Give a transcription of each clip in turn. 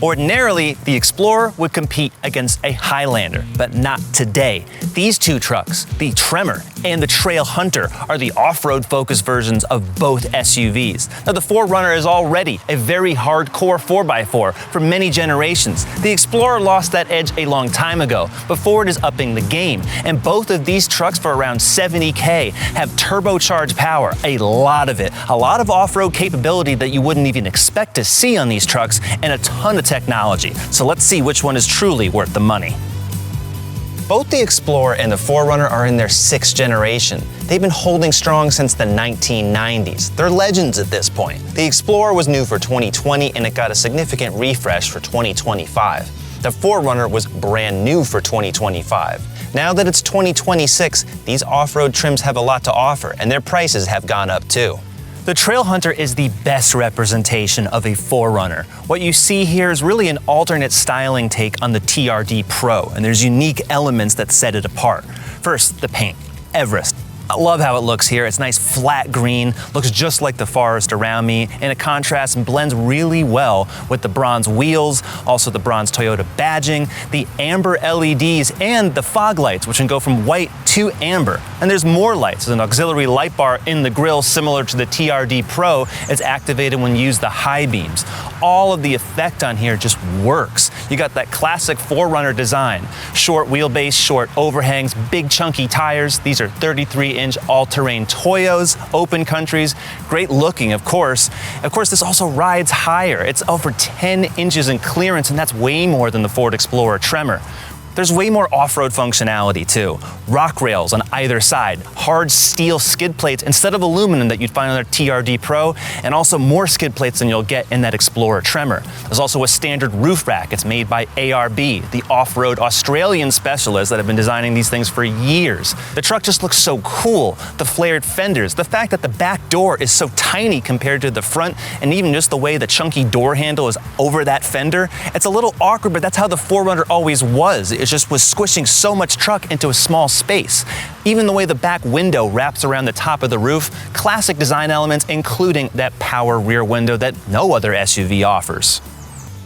Ordinarily, the Explorer would compete against a Highlander, but not today. These two trucks, the Tremor and the Trailhunter, are the off-road focused versions of both SUVs. Now, the 4Runner is already a very hardcore 4x4 for many generations. The Explorer lost that edge a long time ago, but Ford is upping the game. And both of these trucks for around $70K have turbocharged power, a lot of it. A lot of off-road capability that you wouldn't even expect to see on these trucks, and a ton of technology. So let's see which one is truly worth the money. Both the Explorer and the 4Runner are in their 6th generation. They've been holding strong since the 1990s. They're legends at this point. The Explorer was new for 2020 and it got a significant refresh for 2025. The 4Runner was brand new for 2025. Now that it's 2026, these off-road trims have a lot to offer and their prices have gone up too. The Trailhunter is the best representation of a 4Runner. What you see here is really an alternate styling take on the TRD Pro, and there's unique elements that set it apart. First, the paint. Everest. I love how it looks here. It's nice flat green, looks just like the forest around me, and it contrasts and blends really well with the bronze wheels, also the bronze Toyota badging, the amber LEDs, and the fog lights, which can go from white to amber. And there's more lights. There's an auxiliary light bar in the grille similar to the TRD Pro. It's activated when you use the high beams. All of the effect on here just works. You got that classic 4Runner design. Short wheelbase, short overhangs, big chunky tires. These are 33-inch all-terrain Toyos, open countries, great looking, of course. Of course, this also rides higher. It's over 10 inches in clearance, and that's way more than the Ford Explorer Tremor. There's way more off-road functionality too. Rock rails on either side, hard steel skid plates instead of aluminum that you'd find on their TRD Pro, and also more skid plates than you'll get in that Explorer Tremor. There's also a standard roof rack. It's made by ARB, the off-road Australian specialists that have been designing these things for years. The truck just looks so cool. The flared fenders, the fact that the back door is so tiny compared to the front, and even just the way the chunky door handle is over that fender, it's a little awkward, but that's how the 4Runner always was. It just was squishing so much truck into a small space. Even the way the back window wraps around the top of the roof, classic design elements, including that power rear window that no other SUV offers.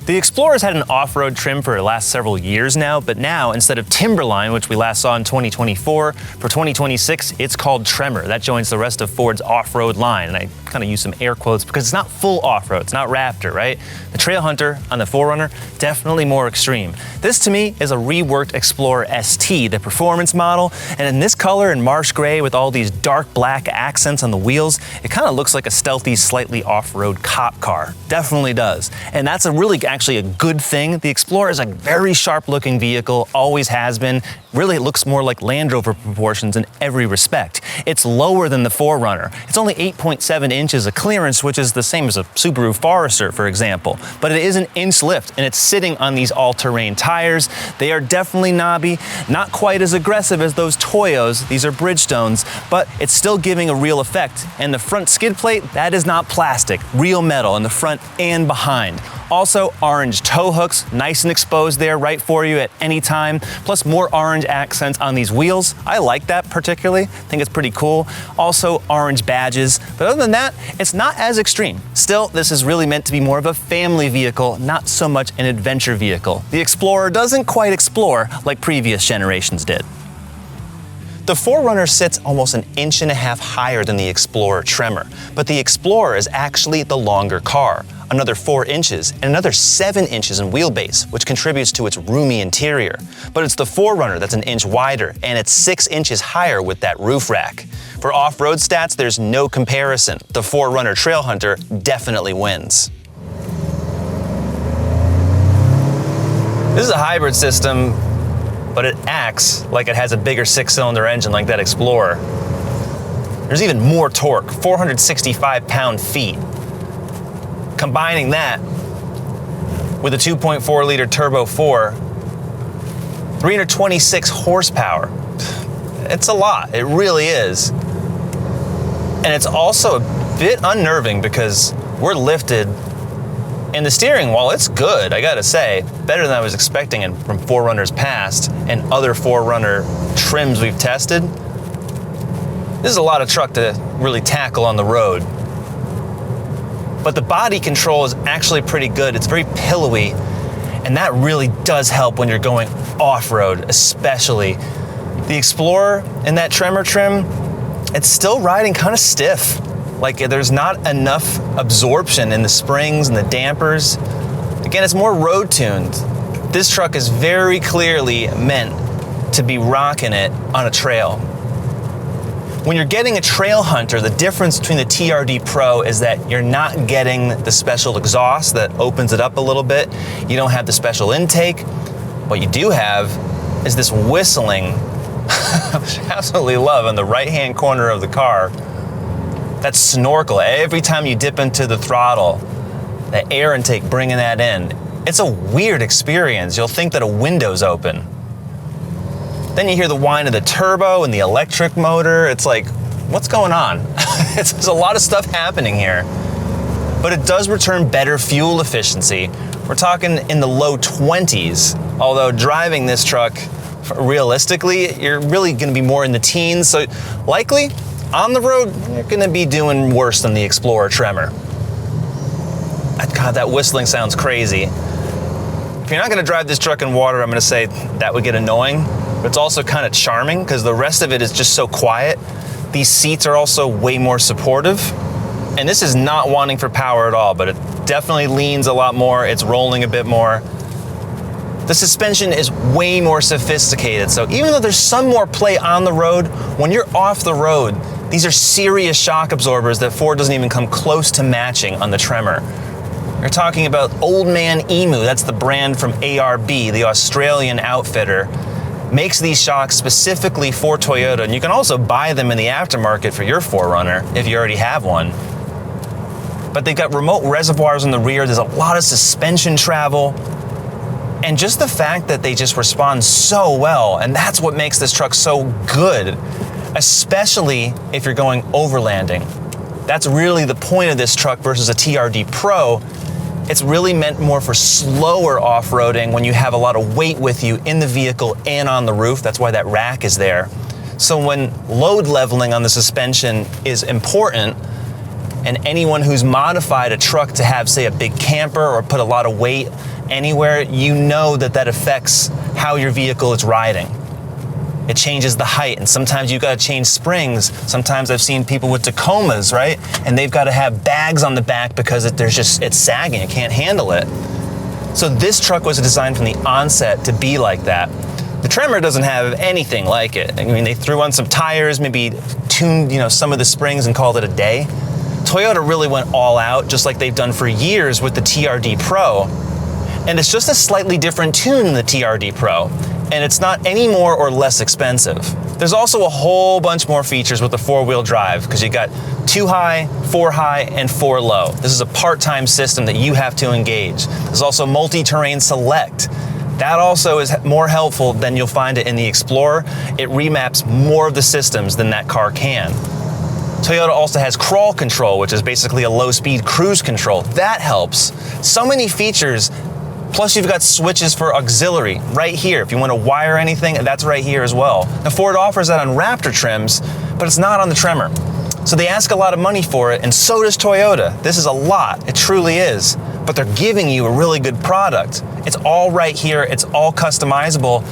The Explorer's had an off-road trim for the last several years now, but now, instead of Timberline, which we last saw in 2024, for 2026, it's called Tremor. That joins the rest of Ford's off-road line, and I kind of use some air quotes because it's not full off-road, it's not Raptor, right? The Trailhunter on the 4Runner, definitely more extreme. This, to me, is a reworked Explorer ST, the performance model, and in this color and marsh gray with all these dark black accents on the wheels, it kind of looks like a stealthy, slightly off-road cop car. Definitely does. And that's actually a good thing. The Explorer is a very sharp looking vehicle, always has been. Really, it looks more like Land Rover proportions in every respect. It's lower than the 4Runner. It's only 8.7 inches of clearance, which is the same as a Subaru Forester, for example. But it is an inch lift, and it's sitting on these all-terrain tires. They are definitely knobby, not quite as aggressive as those Toyos. These are Bridgestones, but it's still giving a real effect. And the front skid plate, that is not plastic, real metal in the front and behind. Also, orange tow hooks, nice and exposed there, right for you at any time, plus more orange accents on these wheels. I like that particularly, I think it's pretty cool. Also, orange badges, but other than that, it's not as extreme. Still, this is really meant to be more of a family vehicle, not so much an adventure vehicle. The Explorer doesn't quite explore like previous generations did. The 4Runner sits almost 1.5 inches higher than the Explorer Tremor, but the Explorer is actually the longer car, another 4 inches and another 7 inches in wheelbase, which contributes to its roomy interior. But it's the 4Runner that's 1 inch wider, and it's 6 inches higher with that roof rack. For off-road stats, there's no comparison. The 4Runner Trailhunter definitely wins. This is a hybrid system, but it acts like it has a bigger 6-cylinder engine like that Explorer. There's even more torque, 465 pound-feet. Combining that with a 2.4 liter turbo 4, 326 horsepower. It's a lot, it really is. And it's also a bit unnerving because we're lifted, and the steering, while it's good, I gotta say, better than I was expecting from 4Runners past and other 4Runner trims we've tested, this is a lot of truck to really tackle on the road. But the body control is actually pretty good. It's very pillowy, And that really does help when you're going off-road, especially. The Explorer in that Tremor trim, it's still riding kind of stiff. Like there's not enough absorption in the springs and the dampers. Again, it's more road tuned. This truck is very clearly meant to be rocking it on a trail. When you're getting a Trailhunter, the difference between the TRD Pro is that you're not getting the special exhaust that opens it up a little bit. You don't have the special intake. What you do have is this whistling, which I absolutely love, on the right-hand corner of the car. That snorkel, every time you dip into the throttle, the air intake bringing that in. It's a weird experience. You'll think that a window's open. Then you hear the whine of the turbo and the electric motor. It's like, what's going on? There's a lot of stuff happening here. But it does return better fuel efficiency. We're talking in the low 20s, although driving this truck, realistically, you're really gonna be more in the teens. So likely, on the road, you're gonna be doing worse than the Explorer Tremor. God, that whistling sounds crazy. If you're not gonna drive this truck in water, I'm gonna say that would get annoying. But it's also kind of charming because the rest of it is just so quiet. These seats are also way more supportive. And this is not wanting for power at all, but it definitely leans a lot more. It's rolling a bit more. The suspension is way more sophisticated. So even though there's some more play on the road, when you're off the road, these are serious shock absorbers that Ford doesn't even come close to matching on the Tremor. You're talking about Old Man Emu, that's the brand from ARB, the Australian outfitter. Makes these shocks specifically for Toyota, and you can also buy them in the aftermarket for your 4Runner if you already have one. But they've got remote reservoirs in the rear, there's a lot of suspension travel, and just the fact that they just respond so well, and that's what makes this truck so good, especially if you're going overlanding. That's really the point of this truck versus a TRD Pro. It's really meant more for slower off-roading when you have a lot of weight with you in the vehicle and on the roof. That's why that rack is there. So when load leveling on the suspension is important, and anyone who's modified a truck to have, say, a big camper or put a lot of weight anywhere, you know that that affects how your vehicle is riding. It changes the height, and sometimes you've got to change springs. Sometimes I've seen people with Tacomas, right? And they've got to have bags on the back because it's sagging, it can't handle it. So this truck was designed from the onset to be like that. The Tremor doesn't have anything like it. I mean, they threw on some tires, maybe tuned, some of the springs and called it a day. Toyota really went all out, just like they've done for years with the TRD Pro. And it's just a slightly different tune than the TRD Pro. And it's not any more or less expensive. There's also a whole bunch more features with the 4-wheel drive because you got 2 high, 4 high, and 4 low. This is a part-time system that you have to engage. There's also multi-terrain select. That also is more helpful than you'll find it in the Explorer. It remaps more of the systems than that car can. Toyota also has crawl control, which is basically a low-speed cruise control. That helps. So many features. Plus you've got switches for auxiliary right here. If you want to wire anything, that's right here as well. Now Ford offers that on Raptor trims, but it's not on the Tremor. So they ask a lot of money for it, and so does Toyota. This is a lot, it truly is. But they're giving you a really good product. It's all right here, it's all customizable.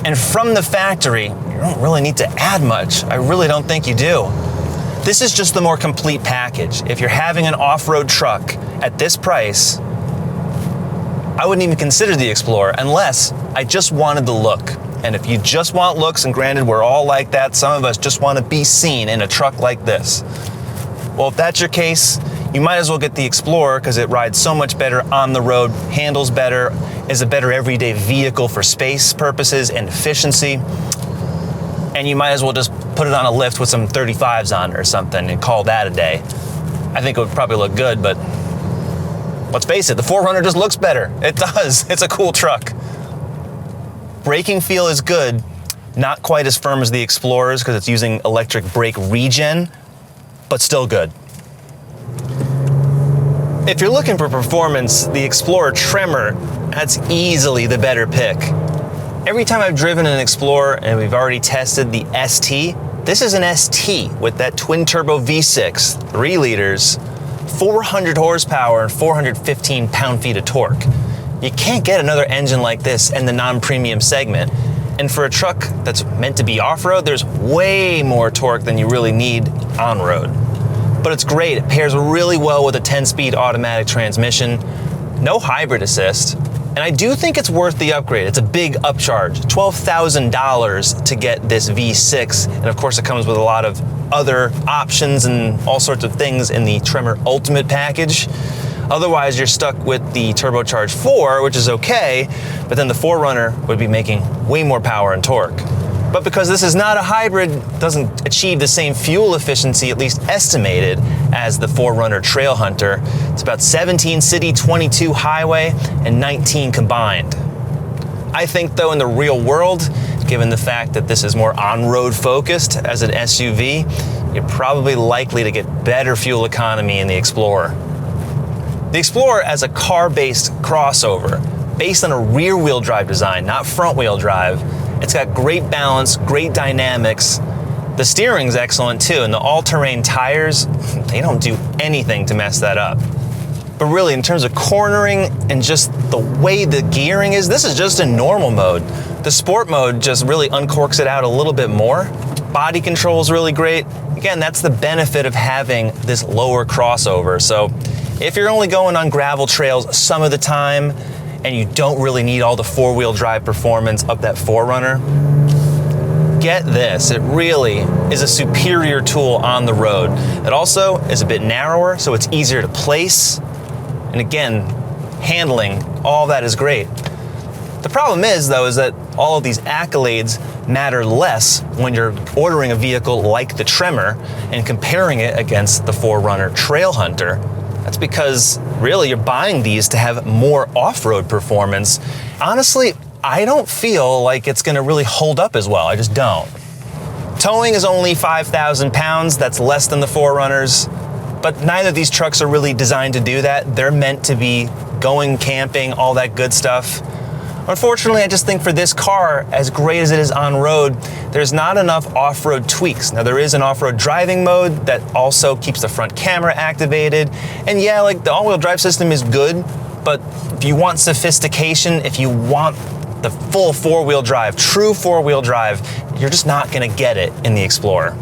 And from the factory, you don't really need to add much. I really don't think you do. This is just the more complete package. If you're having an off-road truck at this price, I wouldn't even consider the Explorer unless I just wanted the look. And if you just want looks, and granted we're all like that, some of us just want to be seen in a truck like this. Well, if that's your case, you might as well get the Explorer because it rides so much better on the road, handles better, is a better everyday vehicle for space purposes and efficiency. And you might as well just put it on a lift with some 35s on or something and call that a day. I think it would probably look good, but let's face it, the 4Runner just looks better. It does. It's a cool truck. Braking feel is good. Not quite as firm as the Explorers because it's using electric brake regen, but still good. If you're looking for performance, the Explorer Tremor, that's easily the better pick. Every time I've driven an Explorer, and we've already tested the ST, this is an ST with that twin-turbo V6, 3 liters, 400 horsepower and 415 pound-feet of torque. You You can't get another engine like this in the non-premium segment. And for a truck that's meant to be off-road, there's way more torque than you really need on-road. But it's great. It pairs really well with a 10-speed automatic transmission, no hybrid assist, and I do think it's worth the upgrade. It's a big upcharge, $12,000 to get this V6, and of course it comes with a lot of other options and all sorts of things in the Tremor Ultimate package. Otherwise, you're stuck with the turbocharged 4, which is okay, but then the 4Runner would be making way more power and torque. But because this is not a hybrid, it doesn't achieve the same fuel efficiency, at least estimated, as the 4Runner Trailhunter. It's about 17 city, 22 highway, and 19 combined. I think though in the real world, given the fact that this is more on-road focused as an SUV, you're probably likely to get better fuel economy in the Explorer. The Explorer as a car-based crossover, based on a rear-wheel drive design, not front-wheel drive. It's got great balance, great dynamics. The steering's excellent too, and the all-terrain tires, they don't do anything to mess that up. But really, in terms of cornering and just the way the gearing is, this is just in normal mode. The sport mode just really uncorks it out a little bit more. Body control is really great. Again, that's the benefit of having this lower crossover. So if you're only going on gravel trails some of the time, and you don't really need all the four-wheel drive performance of that 4Runner, get this. It really is a superior tool on the road. It also is a bit narrower, so it's easier to place. And again, handling, all that is great. The problem is, though, is that all of these accolades matter less when you're ordering a vehicle like the Tremor and comparing it against the 4Runner Trailhunter. That's because really you're buying these to have more off-road performance. Honestly, I don't feel like it's gonna really hold up as well. I just don't. Towing is only 5,000 pounds. That's less than the 4Runners, but neither of these trucks are really designed to do that. They're meant to be going camping, all that good stuff. Unfortunately, I just think for this car, as great as it is on road, there's not enough off-road tweaks. Now there is an off-road driving mode that also keeps the front camera activated. And yeah, like the all-wheel drive system is good, but if you want sophistication, if you want the full four-wheel drive, true four-wheel drive, you're just not gonna get it in the Explorer.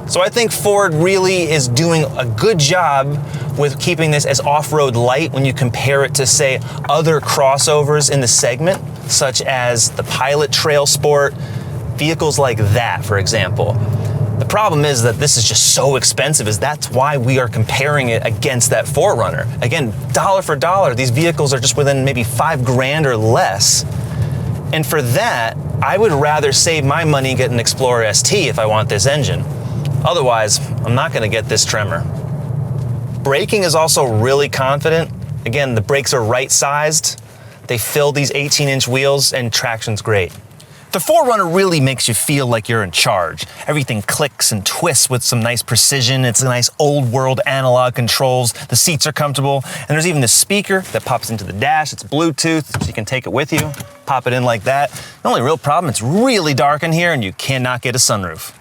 So I think Ford really is doing a good job with keeping this as off-road light when you compare it to, say, other crossovers in the segment, such as the Pilot Trail Sport, vehicles like that, for example. The problem is that this is just so expensive, that's why we are comparing it against that 4Runner. Again, dollar for dollar, these vehicles are just within maybe $5,000 or less. And for that, I would rather save my money and get an Explorer ST if I want this engine. Otherwise, I'm not gonna get this Tremor. Braking is also really confident. Again, the brakes are right-sized. They fill these 18-inch wheels and traction's great. The 4Runner really makes you feel like you're in charge. Everything clicks and twists with some nice precision. It's a nice old-world analog controls. The seats are comfortable. And there's even this speaker that pops into the dash. It's Bluetooth, so you can take it with you, pop it in like that. The only real problem, it's really dark in here and you cannot get a sunroof.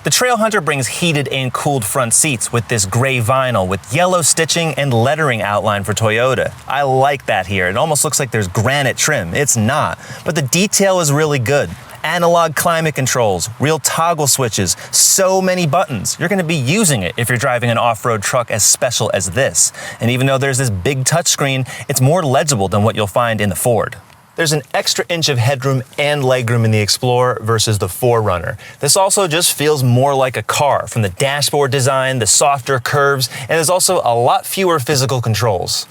The Trailhunter brings heated and cooled front seats with this gray vinyl with yellow stitching and lettering outline for Toyota. I like that here. It almost looks like there's granite trim. It's not, but the detail is really good. Analog climate controls, real toggle switches, so many buttons. You're gonna be using it if you're driving an off-road truck as special as this. And even though there's this big touchscreen, it's more legible than what you'll find in the Ford. There's an extra inch of headroom and legroom in the Explorer versus the 4Runner. This also just feels more like a car, from the dashboard design, the softer curves, and there's also a lot fewer physical controls.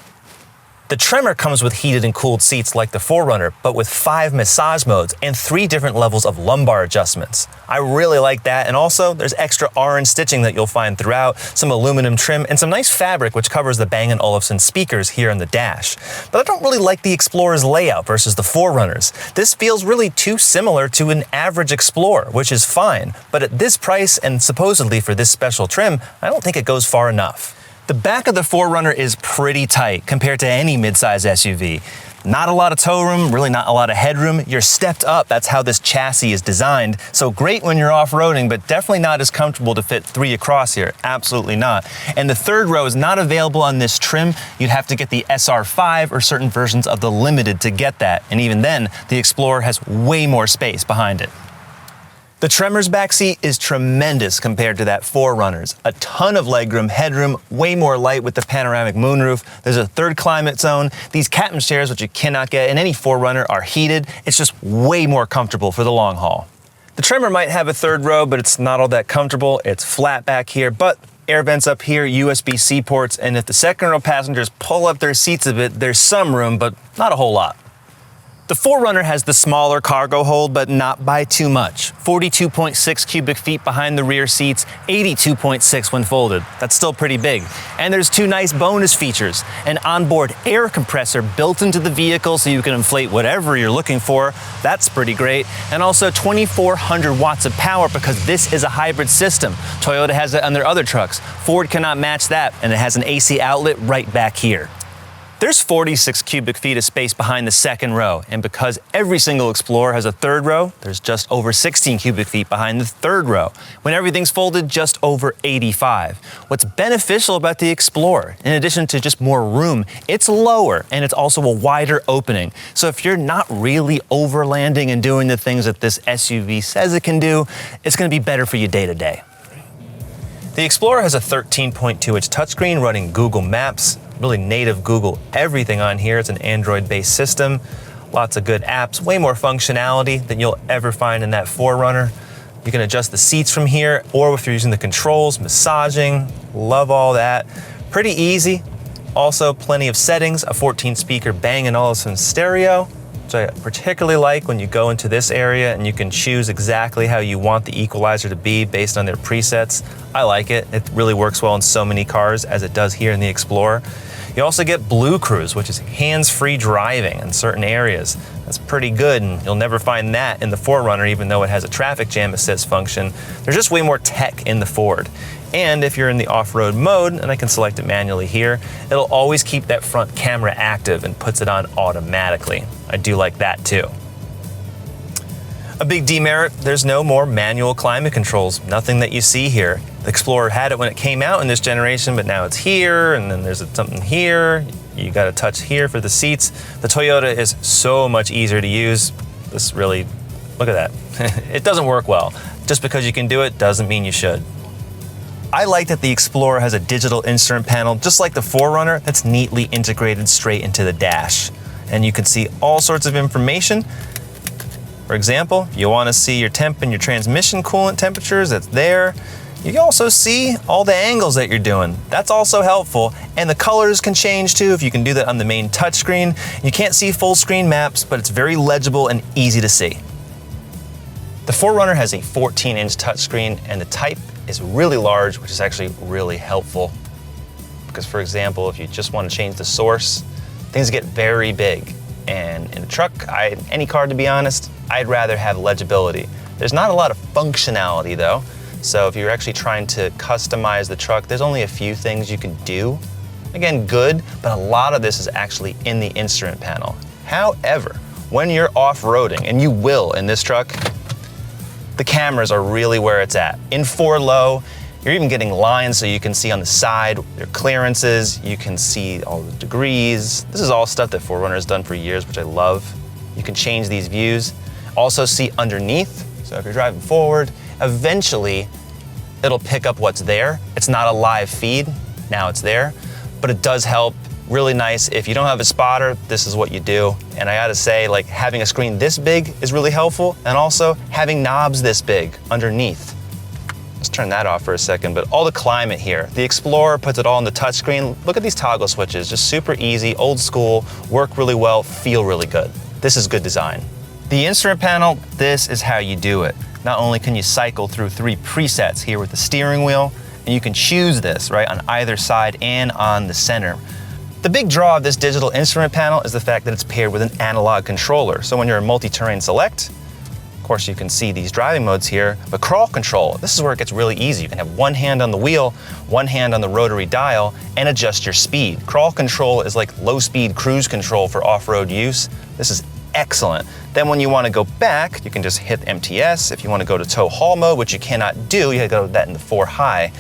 The Tremor comes with heated and cooled seats like the 4Runner, but with 5 massage modes and 3 different levels of lumbar adjustments. I really like that, and also there's extra orange stitching that you'll find throughout, some aluminum trim, and some nice fabric which covers the Bang & Olufsen speakers here on the dash. But I don't really like the Explorer's layout versus the 4Runners. This feels really too similar to an average Explorer, which is fine, but at this price and supposedly for this special trim, I don't think it goes far enough. The back of the 4Runner is pretty tight compared to any midsize SUV. Not a lot of tow room, really not a lot of headroom. You're stepped up, that's how this chassis is designed. So great when you're off-roading, but definitely not as comfortable to fit 3 across here, absolutely not. And the third row is not available on this trim. You'd have to get the SR5 or certain versions of the Limited to get that. And even then, the Explorer has way more space behind it. The Tremor's backseat is tremendous compared to that 4Runner's. A ton of legroom, headroom, way more light with the panoramic moonroof. There's a third climate zone. These captain chairs, which you cannot get in any 4Runner, are heated. It's just way more comfortable for the long haul. The Tremor might have a third row, but it's not all that comfortable. It's flat back here, but air vents up here, USB-C ports, and if the second row passengers pull up their seats a bit, there's some room, but not a whole lot. The 4Runner has the smaller cargo hold, but not by too much. 42.6 cubic feet behind the rear seats, 82.6 when folded. That's still pretty big. And there's 2 nice bonus features. An onboard air compressor built into the vehicle so you can inflate whatever you're looking for. That's pretty great. And also 2,400 watts of power because this is a hybrid system. Toyota has it on their other trucks. Ford cannot match that, and it has an AC outlet right back here. There's 46 cubic feet of space behind the second row, and because every single Explorer has a third row, there's just over 16 cubic feet behind the third row. When everything's folded, just over 85. What's beneficial about the Explorer, in addition to just more room, it's lower and it's also a wider opening. So if you're not really overlanding and doing the things that this SUV says it can do, it's gonna be better for you day to day. The Explorer has a 13.2-inch touchscreen running Google Maps, really native Google everything on here. It's an Android-based system. Lots of good apps, way more functionality than you'll ever find in that 4Runner. You can adjust the seats from here, or if you're using the controls, massaging, love all that. Pretty easy. Also plenty of settings, a 14-speaker Bang & Olufsen stereo, which I particularly like when you go into this area and you can choose exactly how you want the equalizer to be based on their presets. I like it. It really works well in so many cars as it does here in the Explorer. You also get Blue Cruise, which is hands-free driving in certain areas. That's pretty good, and you'll never find that in the 4Runner, even though it has a traffic jam assist function. There's just way more tech in the Ford. And if you're in the off-road mode, and I can select it manually here, it'll always keep that front camera active and puts it on automatically. I do like that too. A big demerit, there's no more manual climate controls. Nothing that you see here. The Explorer had it when it came out in this generation, but now it's here, and then there's something here. You got a touch here for the seats. The Toyota is so much easier to use. This really, look at that. It doesn't work well. Just because you can do it doesn't mean you should. I like that the Explorer has a digital instrument panel, just like the 4Runner, that's neatly integrated straight into the dash. And you can see all sorts of information. For example, you want to see your temp and your transmission coolant temperatures, that's there. You can also see all the angles that you're doing. That's also helpful. And the colors can change too if you can do that on the main touchscreen. You can't see full screen maps, but it's very legible and easy to see. The 4Runner has a 14-inch touchscreen, and the Type is really large, which is actually really helpful. Because for example, if you just want to change the source, things get very big. And in a truck, any car to be honest, I'd rather have legibility. There's not a lot of functionality though. So if you're actually trying to customize the truck, there's only a few things you can do. Again, good, but a lot of this is actually in the instrument panel. However, when you're off-roading, and you will in this truck, the cameras are really where it's at. In 4 low, you're even getting lines so you can see on the side their clearances, you can see all the degrees. This is all stuff that 4Runner has done for years, which I love. You can change these views. Also see underneath, so if you're driving forward, eventually it'll pick up what's there. It's not a live feed, now it's there, but it does help. Really nice. If you don't have a spotter, this is what you do. And I gotta say, like, having a screen this big is really helpful, and also having knobs this big underneath. Let's turn that off for a second, but all the climate here. The Explorer puts it all on the touchscreen. Look at these toggle switches, just super easy, old school, work really well, feel really good. This is good design. The instrument panel, this is how you do it. Not only can you cycle through 3 presets here with the steering wheel, and you can choose this, right, on either side and on the center. The big draw of this digital instrument panel is the fact that it's paired with an analog controller. So when you're in multi-terrain select, course, you can see these driving modes here, but crawl control, this is where it gets really easy. You can have one hand on the wheel, one hand on the rotary dial, and adjust your speed. Crawl control is like low-speed cruise control for off-road use. This is excellent. Then when you want to go back, you can just hit MTS. If you want to go to tow haul mode, which you cannot do, you gotta go to that in the 4 high.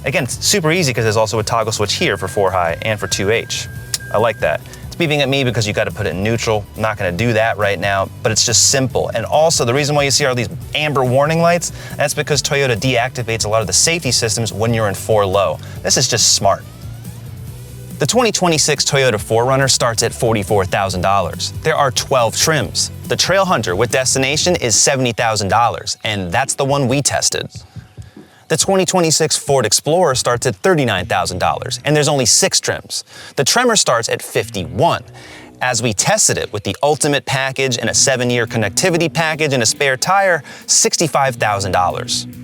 Again, it's super easy because there's also a toggle switch here for 4 high and for 2H. I like that. It's beeping at me because you got to put it in neutral. I'm not going to do that right now, but it's just simple. And also the reason why you see all these amber warning lights, that's because Toyota deactivates a lot of the safety systems when you're in 4 low. This is just smart. The 2026 Toyota 4Runner starts at $44,000. There are 12 trims. The Trailhunter with destination is $70,000, and that's the one we tested. The 2026 Ford Explorer starts at $39,000, and there's only 6 trims. The Tremor starts at $51,000. As we tested it with the Ultimate package and a 7-year connectivity package and a spare tire, $65,000.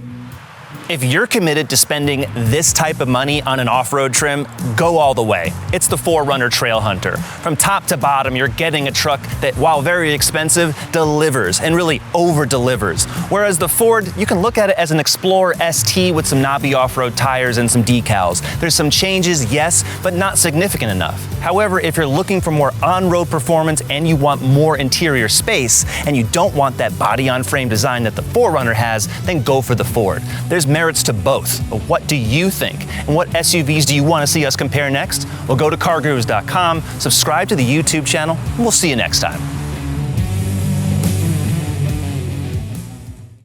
If you're committed to spending this type of money on an off-road trim, go all the way. It's the 4Runner Trailhunter. From top to bottom, you're getting a truck that, while very expensive, delivers and really over-delivers. Whereas the Ford, you can look at it as an Explorer ST with some knobby off-road tires and some decals. There's some changes, yes, but not significant enough. However, if you're looking for more on-road performance and you want more interior space, and you don't want that body-on-frame design that the 4Runner has, then go for the Ford. There's merits to both. But what do you think? And what SUVs do you want to see us compare next? Well, go to CarGurus.com, subscribe to the YouTube channel, and we'll see you next time.